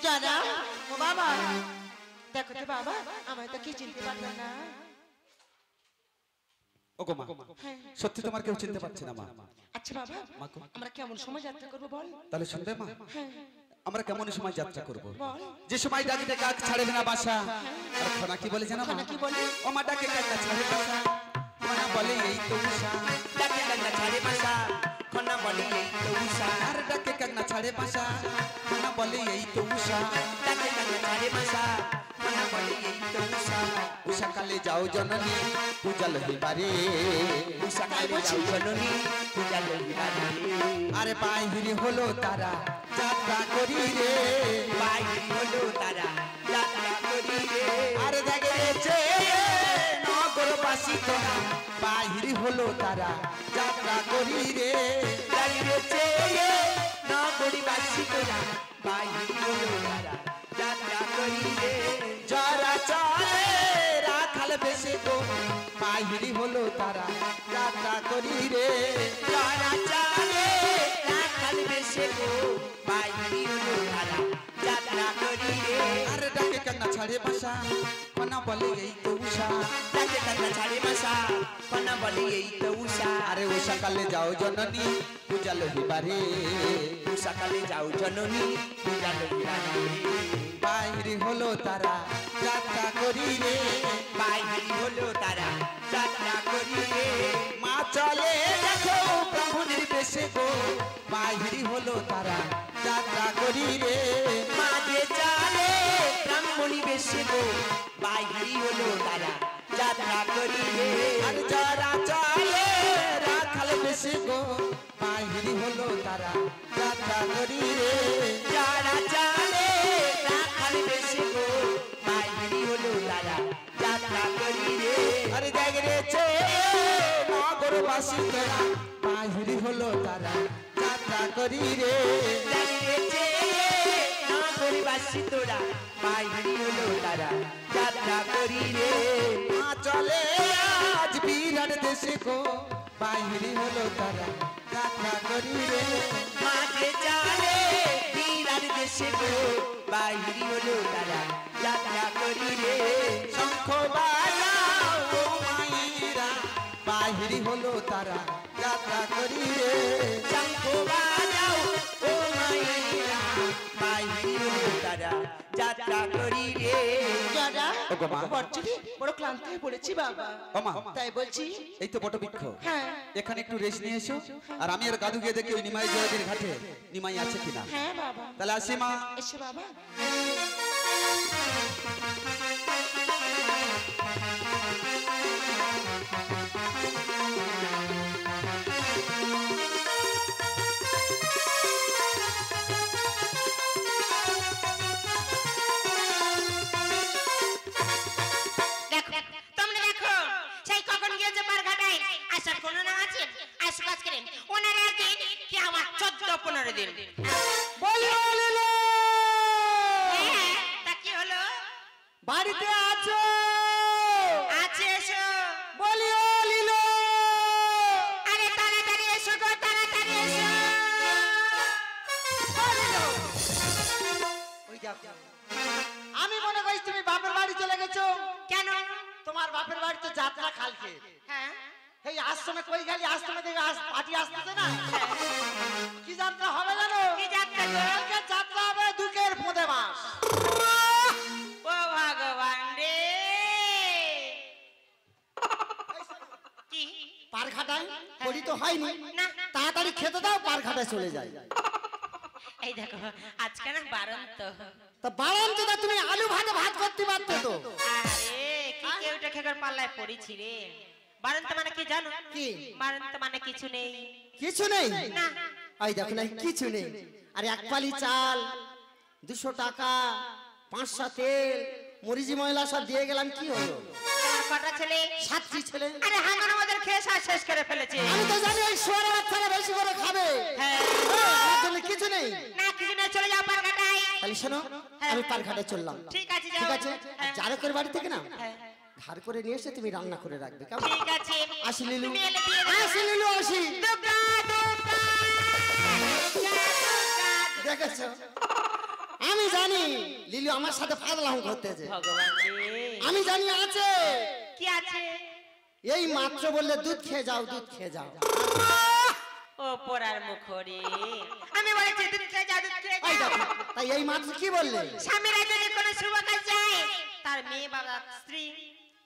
জানা ও বাবা দেখো তো বাবা আমায় তো কি চিনতে পারবে না ওগো মা সত্যি তোমার কেউ চিনতে পারছে না মা আচ্ছা বাবা আমরা কেমন সময় যাত্রা করব বল তাহলে শুনবে মা আমরা কেমন সময় যাত্রা করব বল যে সময় ডাকিতে কাক ছাড়ে না বাসা আর খানা কি বলে জানো খানা কি বলে ও মা ডাকে কাক ছাড়ে বাসা খানা বলে এই তো উষা ডাকে কাক ছাড়ে বাসা খানা বলে এই তো উষা আর ডাকে কাক ছাড়ে বাসা খানা বলে এই তো উষা ডাকে কাক ছাড়ে বাসা খানা বলে এই তো উষা উষা কালে যাও জননী পূজা লহিবারে উষা কালে যাও জননী পূজা লহিবারে আরে বাহিরি হলো তারা যাত্রা করি রে বাহিরি হলো তারা যাত্রা করি রে আরে দেখে রেছে নগরবাসী তোরা বাহিরি হলো তারা যাত্রা করি রে দাঁড়িয়েছে নগরবাসী তোরা বাহিরি হলো তারা যাত্রা করি রে যারা চলে রাখাল বেশে গো বাহিরি হলো তারা যাত্রা করি রে যারা চলে রাখাল বেশে গো বাহিরি হলো তারা যাত্রা করি রে আরে ডাকে কান্না ছাড়ে বাসা কোনা বলে এই তো উষা ডাকে কান্না ছাড়ে বাসা কোনা বলে এই তো উষা আরে উষা কালে যাও জননী পূজা লহিবারে উষা কালে যাও জননী পূজা লহিবারে বাহিরি হলো তারা যাত্রা করি রে বাহিরি হলো তারা যাত্রা করি রে মা চলে দেখো প্রভু নির্বেশে গো বাহিরি হলো তারা যাত্রা করি রে মাঝে চালে ব্রাহ্মণী বেশে গো বাহিরি হলো তারা যাত্রা করি রে আর যারা চলে রাখাল বেশে গো বাহিরি হলো তারা যাত্রা করি রে যারা চালে রাখাল বেশে গো বাহিরি হলো তারা যাত্রা করি রে আরে দেখ রেছে নগরবাসী তোরা বাহিরি হলো তারা যাত্রা করি রে দাঁড়িয়েছে নগরবাসী তোরা বাহিরি হলো তারা যাত্রা করি রে মা চলে আজ বিরাট দেশে গো বাহিরি হলো তারা যাত্রা করি রে মাঝে চালে বিরাট দেশে গো বাহিরি হলো তারা যাত্রা করি রে শঙ্খ বাজাও ও মায়েরা বাহিরি হলো তারা যাত্রা করি রে শঙ্খ বাজাও ও মায়েরা বাহিরি হলো তারা যাত্রা করি রে জানা ওগো মা বড় ক্লান্ত হয়ে পড়েছি বাবা ও মা তাই বলছি এই তো বটবৃক্ষ হ্যাঁ এখানে একটু রেস্ট নিয়ে এসো আর আমি আর গাদু গিয়ে দেখি ওই নিমাই জয়দের ঘাটে নিমাই আছে কিনা হ্যাঁ বাবা তাহলে আসি মা এসে বাবা বাড়িতে আছো আছে এসো বলি ও লিলো আরে তাড়াতাড়ি এসো গো তাড়াতাড়ি এসো ওই দেখো আমি মনে করি তুমি বাপের বাড়ি চলে গেছো কেন তোমার বাপের বাড়ি তো যাত্রা কালকে হ্যাঁ এই আশ্রমে কই গেলি আশ্রমে দেখে পার্টি আসতেছে না কি যাত্রা হবে জানো কি যাত্রা গো? কালকে যাত্রা হবে দুঃখের পোঁদে মাস ও ভগবান রে কি পার খাটায় পড়ি তো হয়নি না তাড়াতাড়ি খেতে দাও পার খাটায় চলে যায় এই দেখো আজকে না বারন্ত তা বারণ তো তুমি আলু ভাতে ভাত করতে পারতে তো আরে কি কেউটা খেকার পাল্লায় পড়েছি রে বারন্ত মানে কি জানো কি? বারন্ত মানে কিছু নেই কিছু নেই না ওই দেখো না কিছু নেই আরে এক পালি চাল 200 টাকা 500 তেল মরিচি ময়লা সব দিয়ে গেলাম কি হলো তোমার কটা ছেলে 7টি ছেলে আরে হাঙ্গান আমাদের খেয়ে শেষ করে ফেলেছে আমি তো জানি ওই সোয়ার বাচ্চারা বেশি করে খাবে হ্যাঁ আমার জন্য কিছু নেই না কিছু না চলে যাও পারঘাটায় তাহলে শোনো আমি পারঘাটে চললাম ঠিক আছে যাও ঠিক আছে হ্যাঁ। জারকের বাড়ি থেকে না হ্যাঁ। ধার করে নিয়ে এসে তুমি রান্না করে রাখবে কেমন ঠিক আছে আসি লিলু তুমি এলে দিয়ে দাও। আসি লিলু আসি দুর্গা দুর্গা দুর্গা, দুর্গা। দেখেছো আমি জানি লিলু আমার সাথে ফাজলাম করতেছে। ভগবান রে, আমি জানি আছে। কি আছে? এই মাত্র বললে দুধ খেয়ে যাও, দুধ খেয়ে যাও। ও পোড়ার মুখরে, আমি বলেছি দুধ খেয়ে যাও, দুধ খেয়ে এই যাও। দেখো, তাই এই মাত্র কি বললে? স্বামীরা যদি কোনো শুভ কাজ যায়, তার মেয়ে বাবা স্ত্রী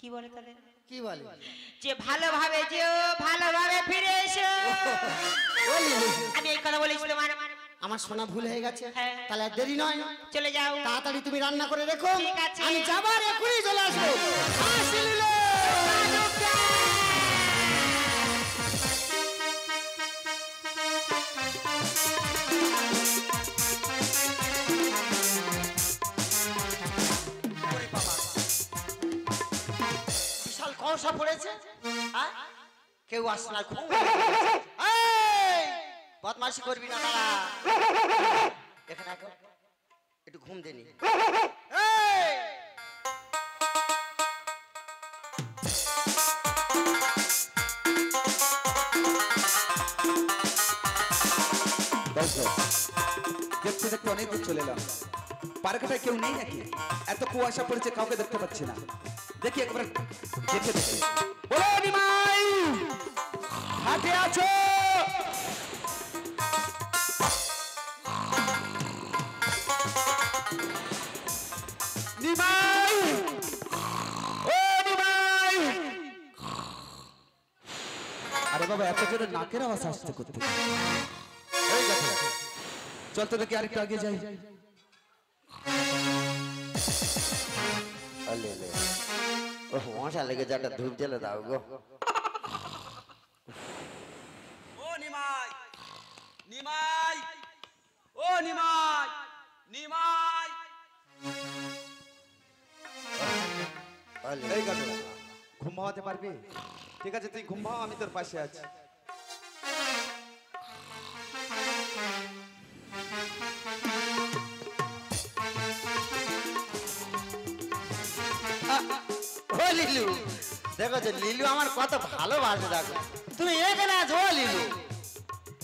কি বলে তাদের? কি বলে? যে ভালোভাবে যেও, ভালোভাবে ফিরে এসো। ও লিলু, আমি এই কথা বলেছি তোমার, আমার শোনা ভুল হয়ে গেছে। হ্যাঁ। তাহলে আর দেরি নয়, চলে যাও। তাড়াতাড়ি তুমি রান্না করে রেখো। ঠিক আছে। আমি যাবার এখনই চলে আসবো। আসি লিলু। বিশাল কষা পড়েছে। হ্যাঁ? কেউ আসছে না, ঘুম ভেঙে পড়েছে। এই, বদমাশি করবি না দাঁড়া। এখানে এখন একটু ঘুম দেনি। এই! দেখতে দেখতে অনেক দূর চলে এলাম। পার্কটায় কেউ নেই নাকি? এত কুয়াশা পড়েছে, কাউকে দেখতে পাচ্ছি না। দেখি একবার দেখে দেখি। বলো নিমাই, হাটে আছো? নিমাই, ও নিমাই। আরে বাবা, এত জোরে নাকের আওয়াজ আসছে করতে। এই দেখো, চল তো দেখি আরেকটু আগে যাই। ও মশা লেগে যাটা, ধূপ জ্বেলে দাও গো। ও নিমাই, নিমাই, ও নিমাই, নিমাই। এই গাধা, ঘুম ভাঙাতে পারবি? ঠিক আছে, তুই ঘুম ভাঙা, আমি তোর পাশে আছি। ও লিলু, দেখো যে লিলু আমার কত ভালোবাসে। দেখো তুমি এখানে আছো। ও লিলু,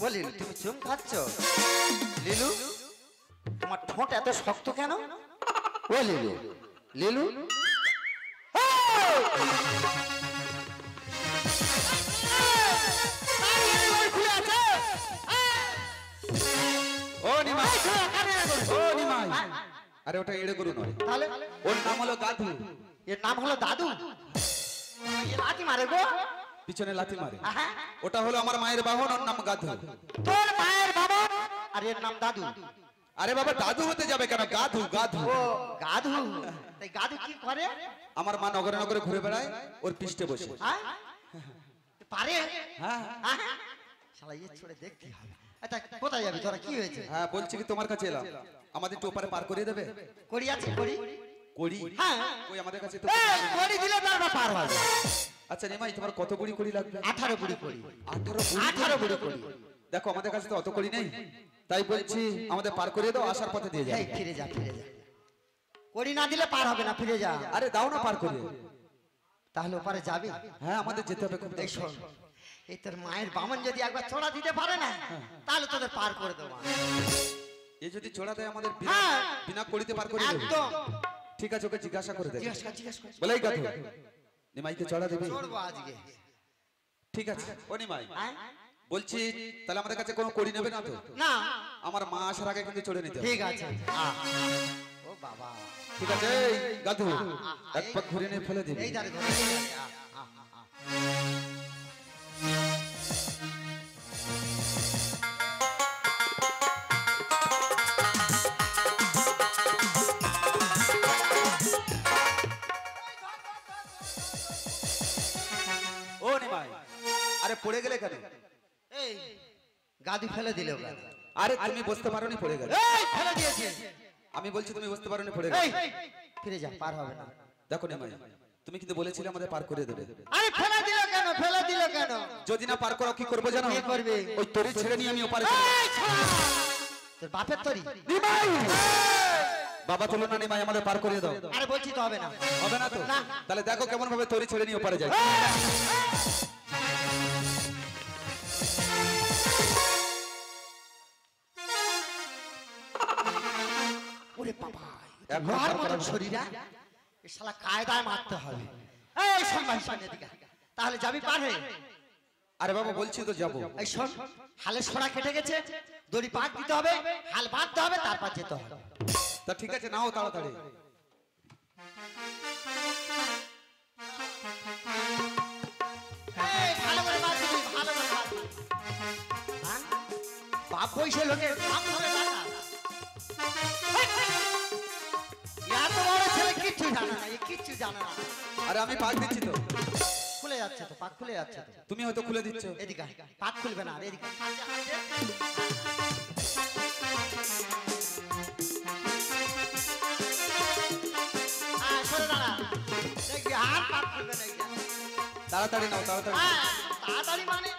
ও লিলু, তুমি চুম খাচ্ছ? লিলু, তোমার ঠোঁট এত শক্ত কেন? ও লিলু, লিলু, ও নিমাই, ও নিমাই। আরে ওটা এড়ে গরু নয়, তাহলে ওর নাম হলো গাধু। এর নাম হলো দাদু। এ লাথি মারে গো। পিছনে লাথি মারে। আহা, ওটা হলো আমার মায়ের বাহন, ওর নাম গাধু। তোর মায়ের বাবা আর এর নাম দাদু। আরে বাবা, দাদু হতে যাবে কেন? গাধু, গাধু। ও গাধু। তাই গাধু কি করে? আমার মা নগরে নগরে ঘুরে বেড়ায়, ওর পৃষ্ঠে বসে। হ্যাঁ? পারে? হ্যাঁ আহা, শালা ইয়ে ছড়ে দেখতে হবে। আচ্ছা কোথায় যাবি তোরা? কি হয়েছে? হ্যাঁ, বলছি কি তোমার কাছে এলাম, আমাদের একটু ওপারে পার করিয়ে দেবে? করি আছে, করি। করি? হ্যাঁ। ওই আমাদের কাছে তো। করি দিলে তার পার হবে। আচ্ছা নিমাই, তোমার কত বুড়ি করি লাগবে? 18 বুড়ি করি। 18 বুড়ি করি। দেখো, আমাদের কাছে তো অত করি নেই, তাই বলছি আমাদের পার করিয়ে দাও, আসার পথে দিয়ে যাও। এই ফিরে যা, ফিরে যা। করি না দিলে পার হবে না, ফিরে যা। আরে দাও না পার করিয়ে। তাহলে ওপারে যাবি? হ্যাঁ, আমাদের যেতে হবে খুব। এই শোন, এই তোর মায়ের বামন যদি একবার ছোড়া দিতে পারে না, তাহলে তোদের পার করে দেবো। এ যদি চোরা দেয় আমাদের হ্যাঁ। বিনা করিতে পার করে দেবে। একদম। ঠিক আছে, ওকে জিজ্ঞাসা করে দেবে। জিজ্ঞাসা কর, জিজ্ঞাসা কর। বলেই কথা, নিমাইকে চড়া দেবে? চড়বো আজকে। ঠিক আছে। ও নিমাই, হ্যাঁ? বলছি তাহলে আমাদের কাছে কোনো করি নেবে না তো? না, আমার মা আসার আগে কিন্তু চড়ে নিতে হবে। ঠিক আছে। ও বাবা, ঠিক আছে। এই গাধু, এক পাক ঘুরে নিয়ে ফেলে দিবি। এই দাঁড়ে ধরে। ও নিমাই, আরে পড়ে গেলে কেন? এই গাদি ফেলে দিল গাদি। আরে তুমি বুঝতে পারোনি, পড়ে গেলে। এই ফেলে দিয়েছে। আমি বলছি তুমি বুঝতে পারোনি, পড়ে এই গেলে। ফিরে যা, পার হবে না। দেখো নিমাই, তুমি কিন্তু বলেছিলে আমাদের পার করে দেবে। আরে ফেলে দিল কেন? ফেলে দিল কেন? যদি না পার করো কি করবো জানো? কি করবে? ওই তরি ছেড়ে নিয়ে আমি ওপারে চলে যাবো। এই ছাড়া! তোর বাপের তরি। নিমাই, বাবা তুলো না নিমাই, আমাদের পার করে দাও। আরে বলছি তো হবে না। হবে না তো? না। তাহলে দেখো কেমন ভাবে তরি ছেড়ে নিয়ে ওপারে যায়। ও ওরে বাবা এখন লোহার বার মতো করা শরীরা এ শালা কায়দায় মারতে হবে এই সম্মান সামনে দিকে তাহলে যাবি পার হয়ে আরে বাবা বলছি তো যাবো এই শোন হালে সোনা কেটে গেছে দড়ি পাক দিতে হবে হাল বাঁধতে হবে তারপর যেতে হবে তা ঠিক আছে নাও তাড়াতাড়ি এই, ভালো করে বাঁধ দিবি, ভালো করে বাঁধ দিবি। হ্যাঁ? বাপ বইসে লোকের বাপ ধরে বাঁধা। এই, এত বড় ছেলে কিচ্ছু জানে না, এ কিচ্ছু জানে না। আরে আমি পাক দিচ্ছি তো খুলে যাচ্ছে তো, পাক খুলে যাচ্ছে তো। তুমি হয়তো খুলে দিচ্ছ এদিকে আয়, পাক খুলবে না, আর এদিকে আয়। আয়, সরে দাঁড়া। দেখবি, আর পাক খুলবে না, এই যা। তাড়াতাড়ি নাও তাড়াতাড়ি নাও। তাড়াতাড়ি মানে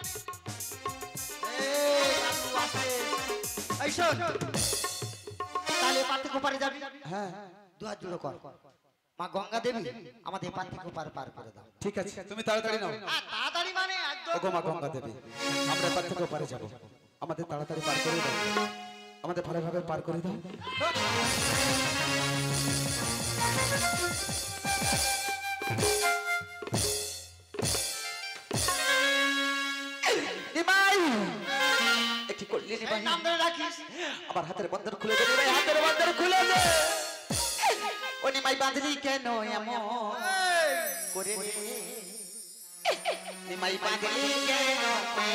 এই কাকু আসছে এই শোন তাহলে পার্থিক ওপারে যাবি হ্যাঁ দুহাত জুড়ো কর মা গঙ্গা দেবী আমাদের পার্থিক ওপার পার করে দাও ঠিক আছে তুমি তাড়াতাড়ি নাও তাড়াতাড়ি মানে একদম ওগো মা গঙ্গা দেবী আমরা পার থেকে পারে যাব আমাদের তাড়াতাড়ি পার করে দাও আমাদের ভালোভাবে পার করে দাও নিমাই একটি করলি এই নিমাই নাম ধরে রাখিস আমার হাতের বন্ধন খুলে দে নিমাই হাতের বন্ধন খুলে দে ও নিমাই বাঁধলি কেন এমন করে রে নিমাই বাঁধলি কেন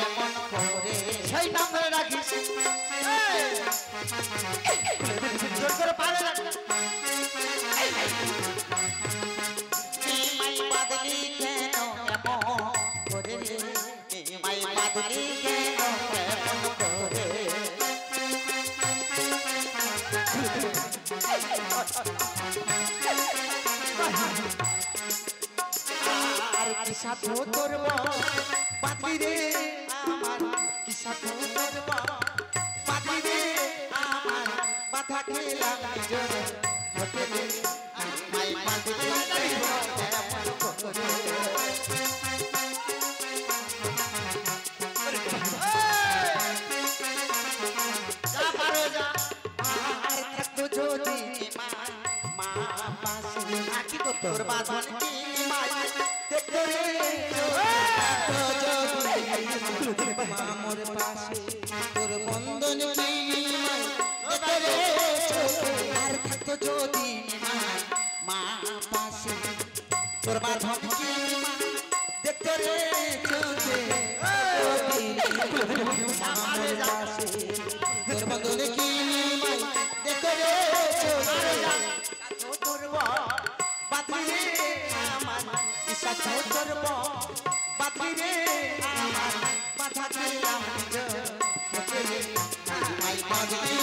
এমন করে সেই নাম ধরে রাখিস এই, জোর করে পারে রাখ নিমাই বাঁধলি কেন এমন করে রে নিমাই বাঁধলি কেন এমন করে আর কি সাথে করব বাঁধলি রে আমার কি সাথে করব বাঁধলি রে আমার বাধা খেলাম নিজের হতে রে মাই বাঁধলি এমন করে যা পারো যা আর থাকতো যদি মা মা পাশে আকি তো তোর বাঁধন কি মাই দেখতো রে মামোর পাশে তোর বন্ধন কি মাই দেখতো রে আর থাকতো যদি মা মা পাশে তোর বাঁধন কি মা দেখতো রে চোখে মামোর পাশে তোর বন্ধন কি মাই দেখতো রে চোখে করব বাঁধলি রে আমার ইচ্ছা করব বাঁধলি রে আমার বাধা খেলাম মাই বাঁধলি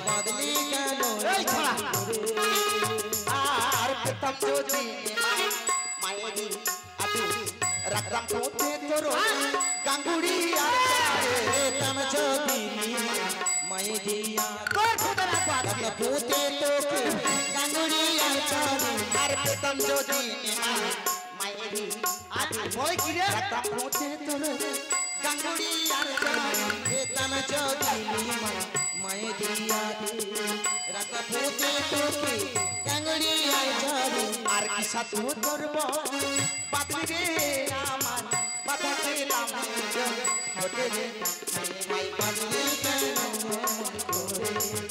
বাঁধলি কেন এই ছড়া আর পেতাম যদি মায়েরি আদু রাখতাম তোতে তোর গাঙ্গুড়ি আর পেতাম যদি মায়েরি তোর খোদা রাখবো আজকে পোতে তোকে গাঙ্গুড়ি আর পেতাম যদি মায়েরি আজকে বই কি রে রাখতাম তোতে তোর গাঙ্গুড়ি আর পেতাম যদি মায়েরি রাখা পোতে তোকে গাঙ্গুড়ি আর কি সাথে করব বাঁধলি রে আমার বাধা খেলাম হতে রে মাই বাঁধলি কেন করে